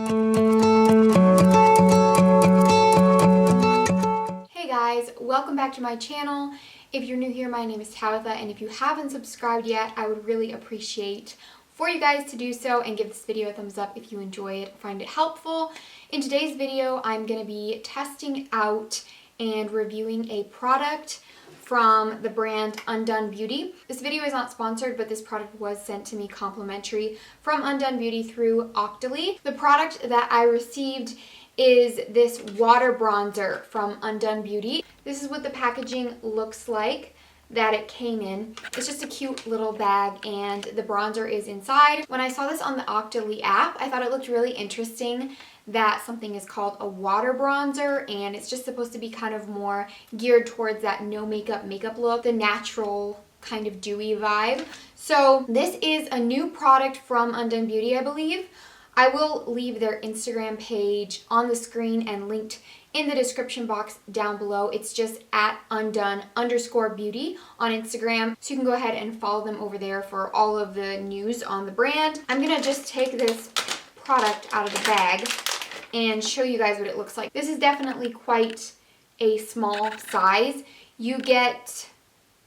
Hey guys, welcome back to my channel. If you're new here, my name is Tabitha, and if you haven't subscribed yet, I would really appreciate for you guys to do so and give this video a thumbs up if you enjoy it, find it helpful. In today's video, I'm going to be testing out and reviewing a product from the brand Undone Beauty. This video is not sponsored, but this product was sent to me complimentary from Undone Beauty through Octoly. The product that I received is this water bronzer from Undone Beauty. This is what the packaging looks like that it came in. It's just a cute little bag and the bronzer is inside. When I saw this on the Octoly app, I thought it looked really interesting that something is called a water bronzer, and it's just supposed to be kind of more geared towards that no makeup look, the natural kind of dewy vibe. So this is a new product from Undone Beauty, I believe. I will leave their Instagram page on the screen and linked in the description box down below. It's just at undone_beauty on Instagram. So you can go ahead and follow them over there for all of the news on the brand. I'm gonna just take this product out of the bag and show you guys what it looks like. This is definitely quite a small size. You get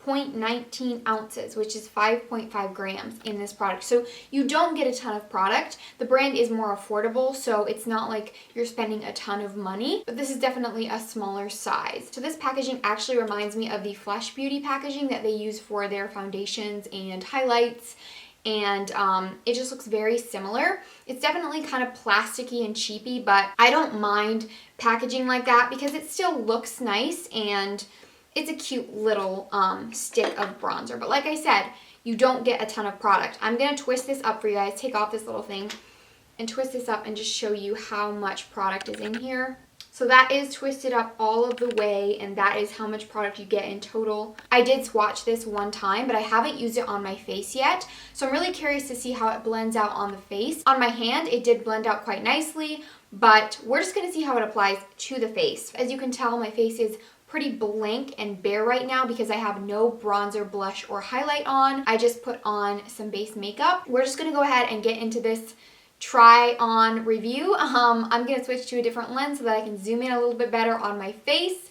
0.19 ounces, which is 5.5 grams in this product. So you don't get a ton of product. The brand is more affordable, so it's not like you're spending a ton of money, but this is definitely a smaller size. So this packaging actually reminds me of the Flush Beauty packaging that they use for their foundations and highlights, and it just looks very similar. It's definitely kind of plasticky and cheapy, but I don't mind packaging like that because it still looks nice and it's a cute little stick of bronzer. But like I said, you don't get a ton of product. I'm going to twist this up for you guys, take off this little thing and twist this up and just show you how much product is in here. So that is twisted up all of the way, and that is how much product you get in total. I did swatch this one time, but I haven't used it on my face yet. So I'm really curious to see how it blends out on the face. On my hand, it did blend out quite nicely, but we're just going to see how it applies to the face. As you can tell, my face is pretty blank and bare right now because I have no bronzer, blush, or highlight on. I just put on some base makeup. We're just going to go ahead and get into this try on review. I'm going to switch to a different lens so that I can zoom in a little bit better on my face,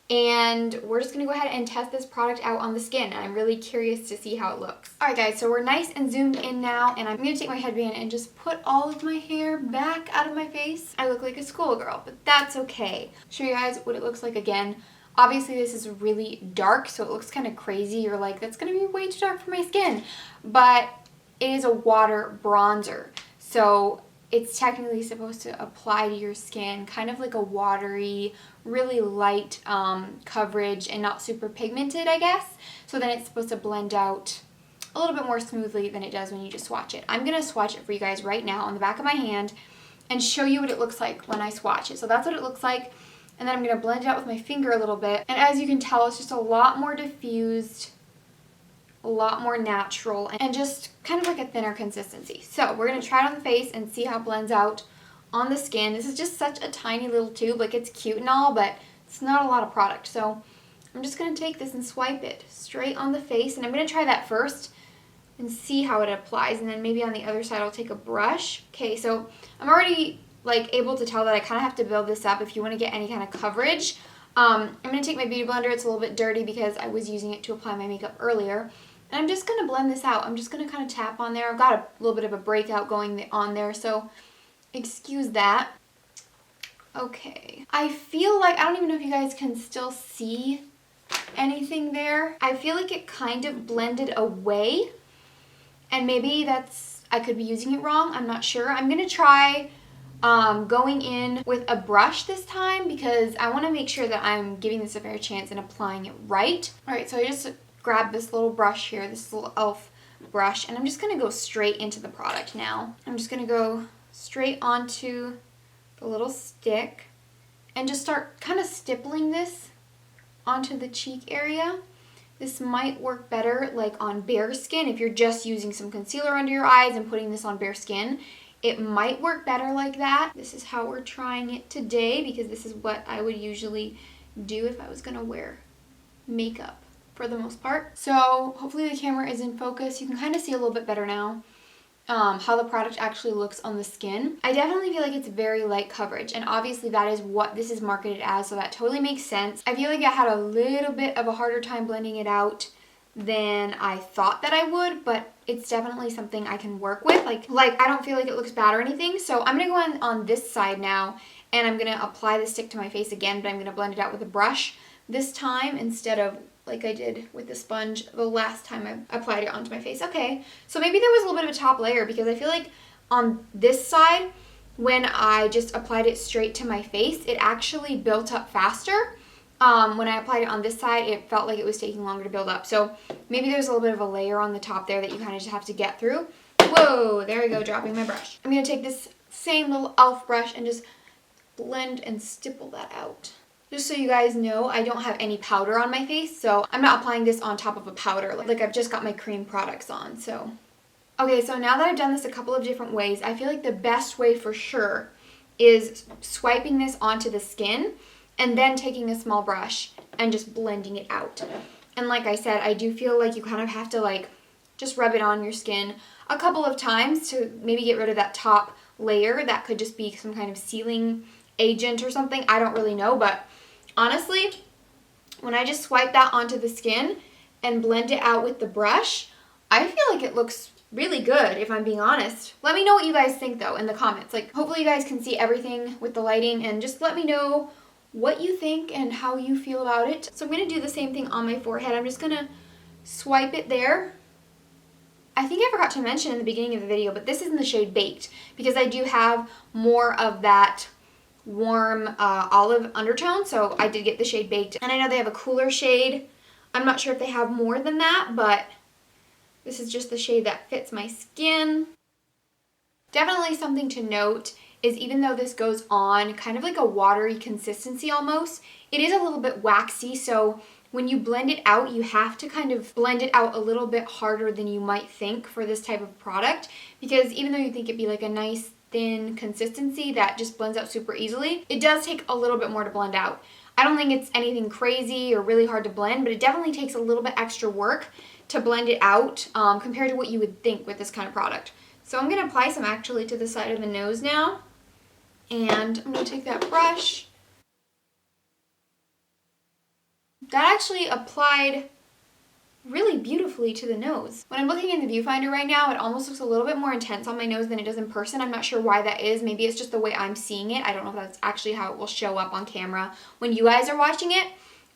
and we're just going to go ahead and test this product out on the skin. I'm really curious to see how it looks. Alright guys, so we're nice and zoomed in now, and I'm going to take my headband and just put all of my hair back out of my face. I look like a schoolgirl, but that's okay. Show you guys what it looks like again. Obviously this is really dark, so it looks kind of crazy. You're like, that's going to be way too dark for my skin, but it is a water bronzer. So it's technically supposed to apply to your skin, kind of like a watery, really light coverage and not super pigmented, I guess. So then it's supposed to blend out a little bit more smoothly than it does when you just swatch it. I'm going to swatch it for you guys right now on the back of my hand and show you what it looks like when I swatch it. So that's what it looks like. And then I'm going to blend it out with my finger a little bit. And as you can tell, it's just a lot more diffused, a lot more natural, and just kind of like a thinner consistency. So we're going to try it on the face and see how it blends out on the skin. This is just such a tiny little tube. Like, it's cute and all, but it's not a lot of product. So I'm just going to take this and swipe it straight on the face. And I'm going to try that first and see how it applies. And then maybe on the other side I'll take a brush. Okay, so I'm already like able to tell that I kind of have to build this up if you want to get any kind of coverage. I'm going to take my beauty blender. It's a little bit dirty because I was using it to apply my makeup earlier. And I'm just going to blend this out. I'm just going to kind of tap on there. I've got a little bit of a breakout going on there, so excuse that. Okay. I feel like, I don't even know if you guys can still see anything there. I feel like it kind of blended away, and maybe that's, I could be using it wrong. I'm not sure. I'm going to try going in with a brush this time because I want to make sure that I'm giving this a fair chance and applying it right. Alright, so I just grab this little brush here, this little e.l.f. brush, and I'm just going to go straight into the product now. I'm just going to go straight onto the little stick and just start kind of stippling this onto the cheek area. This might work better like on bare skin. If you're just using some concealer under your eyes and putting this on bare skin, it might work better like that. This is how we're trying it today because this is what I would usually do if I was going to wear makeup for the most part. So hopefully the camera is in focus. You can kind of see a little bit better now. how the product actually looks on the skin, I definitely feel like it's very light coverage, and obviously that is what this is marketed as, so that totally makes sense. I feel like I had a little bit of a harder time blending it out than I thought that I would, but it's definitely something I can work with. Like I don't feel like it looks bad or anything. So I'm gonna go on this side now, and I'm gonna apply the stick to my face again, but I'm gonna blend it out with a brush this time instead of like I did with the sponge the last time I applied it onto my face. Okay, so maybe there was a little bit of a top layer, because I feel like on this side, when I just applied it straight to my face, it actually built up faster. When I applied it on this side, it felt like it was taking longer to build up. So maybe there's a little bit of a layer on the top there that you kind of just have to get through. Whoa, there we go, dropping my brush. I'm going to take this same little e.l.f. brush and just blend and stipple that out. Just so you guys know, I don't have any powder on my face, so I'm not applying this on top of a powder. Like I've just got my cream products on, so. Okay, so now that I've done this a couple of different ways, I feel like the best way for sure is swiping this onto the skin and then taking a small brush and just blending it out. And like I said, I do feel like you kind of have to like just rub it on your skin a couple of times to maybe get rid of that top layer. That could just be some kind of sealing agent or something. I don't really know, but honestly, when I just swipe that onto the skin and blend it out with the brush, I feel like it looks really good, if I'm being honest. Let me know what you guys think though in the comments. Like, hopefully you guys can see everything with the lighting, and just let me know what you think and how you feel about it. So I'm going to do the same thing on my forehead. I'm just going to swipe it there. I think I forgot to mention in the beginning of the video, but this is in the shade Baked, because I do have more of that warm olive undertone, so I did get the shade Baked. And I know they have a cooler shade. I'm not sure if they have more than that, but this is just the shade that fits my skin. Definitely something to note is, even though this goes on kind of like a watery consistency almost, it is a little bit waxy, so when you blend it out, you have to kind of blend it out a little bit harder than you might think for this type of product, because even though you think it'd be like a nice thin consistency that just blends out super easily, it does take a little bit more to blend out. I don't think it's anything crazy or really hard to blend, but it definitely takes a little bit extra work to blend it out compared to what you would think with this kind of product. So I'm going to apply some actually to the side of the nose now. And I'm going to take that brush. That actually applied really beautifully to the nose. When I'm looking in the viewfinder right now, it almost looks a little bit more intense on my nose than it does in person. I'm not sure why that is. Maybe it's just the way I'm seeing it. I don't know if that's actually how it will show up on camera when you guys are watching it.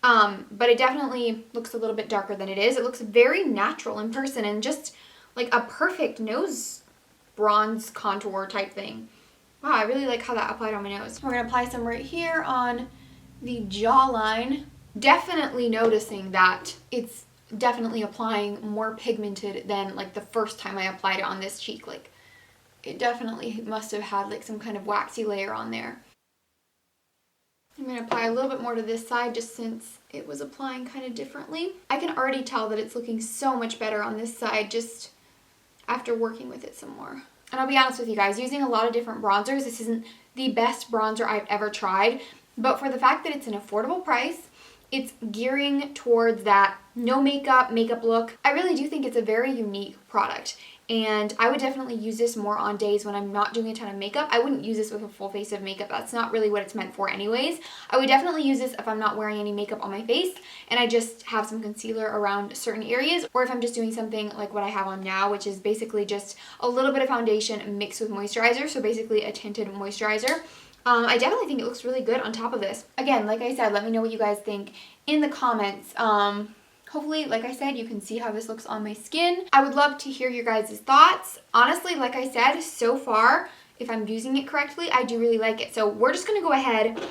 But it definitely looks a little bit darker than it is. It looks very natural in person and just like a perfect nose bronze contour type thing. Wow, I really like how that applied on my nose. We're going to apply some right here on the jawline. Definitely noticing that it's definitely applying more pigmented than like the first time I applied it on this cheek. Like, it definitely must have had like some kind of waxy layer on there. I'm going to apply a little bit more to this side just since it was applying kind of differently. I can already tell that it's looking so much better on this side just after working with it some more. And I'll be honest with you guys, using a lot of different bronzers, this isn't the best bronzer I've ever tried, but for the fact that it's an affordable price, it's gearing towards that no makeup look. I really do think it's a very unique product, and I would definitely use this more on days when I'm not doing a ton of makeup. I wouldn't use this with a full face of makeup. That's not really what it's meant for anyways. I would definitely use this if I'm not wearing any makeup on my face and I just have some concealer around certain areas, or if I'm just doing something like what I have on now, which is basically just a little bit of foundation mixed with moisturizer, so basically a tinted moisturizer. I definitely think it looks really good on top of this. Again, like I said, let me know what you guys think in the comments. Hopefully, like I said, you can see how this looks on my skin. I would love to hear your guys' thoughts. Honestly, like I said, so far, if I'm using it correctly, I do really like it. So we're just going to go ahead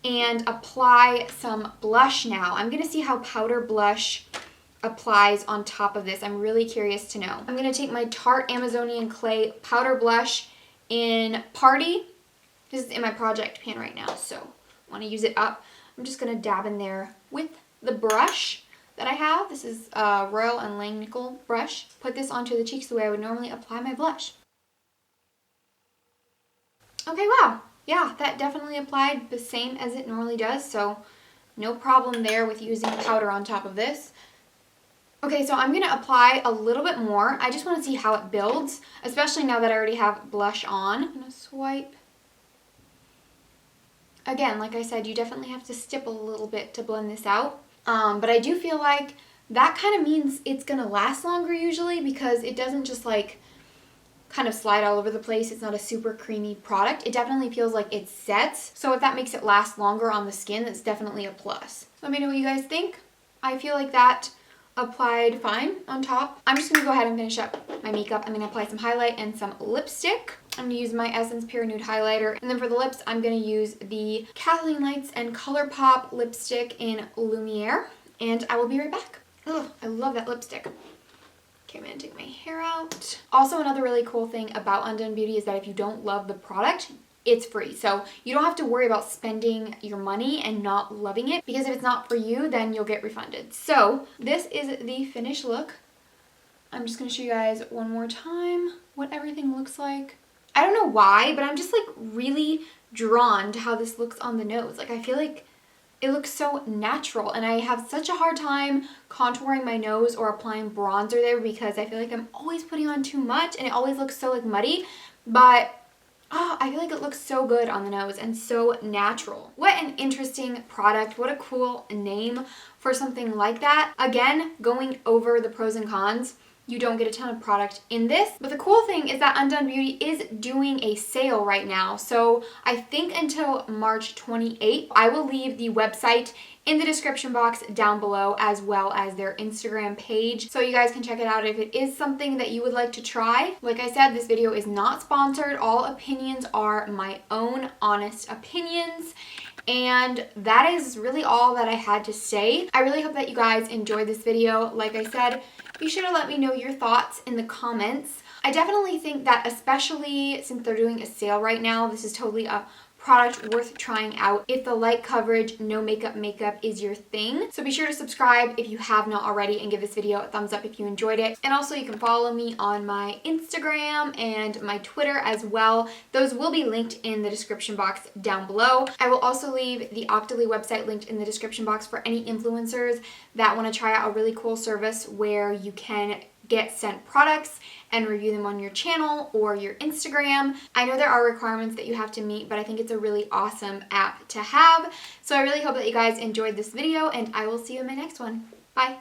and apply some blush now. I'm going to see how powder blush applies on top of this. I'm really curious to know. I'm going to take my Tarte Amazonian Clay powder blush in Party. This is in my project pan right now, so I want to use it up. I'm just going to dab in there with the brush that I have. This is a Royal and Nicole brush. Put this onto the cheeks the way I would normally apply my blush. Okay, wow. Yeah, that definitely applied the same as it normally does, so no problem there with using powder on top of this. Okay, so I'm going to apply a little bit more. I just want to see how it builds, especially now that I already have blush on. I'm going to swipe. Again, like I said, you definitely have to stipple a little bit to blend this out. But I do feel like that kind of means it's going to last longer usually, because it doesn't just like kind of slide all over the place. It's not a super creamy product. It definitely feels like it sets. So if that makes it last longer on the skin, that's definitely a plus. Let me know what you guys think. I feel like that applied fine on top. I'm just gonna go ahead and finish up my makeup. I'm gonna apply some highlight and some lipstick. I'm gonna use my Essence Pure Nude highlighter. And then for the lips, I'm gonna use the Kathleen Lights and ColourPop lipstick in Lumiere. And I will be right back. Ugh, I love that lipstick. Okay, I'm gonna take my hair out. Also, another really cool thing about Undone Beauty is that if you don't love the product, it's free. So you don't have to worry about spending your money and not loving it, because if it's not for you, then you'll get refunded. So this is the finished look. I'm just gonna show you guys one more time what everything looks like. I don't know why, but I'm just like really drawn to how this looks on the nose. Like I feel like it looks so natural, and I have such a hard time contouring my nose or applying bronzer there because I feel like I'm always putting on too much and it always looks so like muddy. But oh, I feel like it looks so good on the nose and so natural. What an interesting product. What a cool name for something like that. Again, going over the pros and cons, you don't get a ton of product in this. But the cool thing is that Undone Beauty is doing a sale right now. So I think until March 28th, I will leave the website in the description box down below, as well as their Instagram page, so you guys can check it out if it is something that you would like to try. Like I said, this video is not sponsored. All opinions are my own honest opinions. And that is really all that I had to say. I really hope that you guys enjoyed this video. Like I said, be sure to let me know your thoughts in the comments. I definitely think that, especially since they're doing a sale right now, this is totally a product worth trying out if the light coverage, no makeup is your thing. So be sure to subscribe if you have not already, and give this video a thumbs up if you enjoyed it. And also you can follow me on my Instagram and my Twitter as well. Those will be linked in the description box down below. I will also leave the Octoly website linked in the description box for any influencers that want to try out a really cool service where you can get sent products and review them on your channel or your Instagram. I know there are requirements that you have to meet, but I think it's a really awesome app to have. So I really hope that you guys enjoyed this video, and I will see you in my next one. Bye.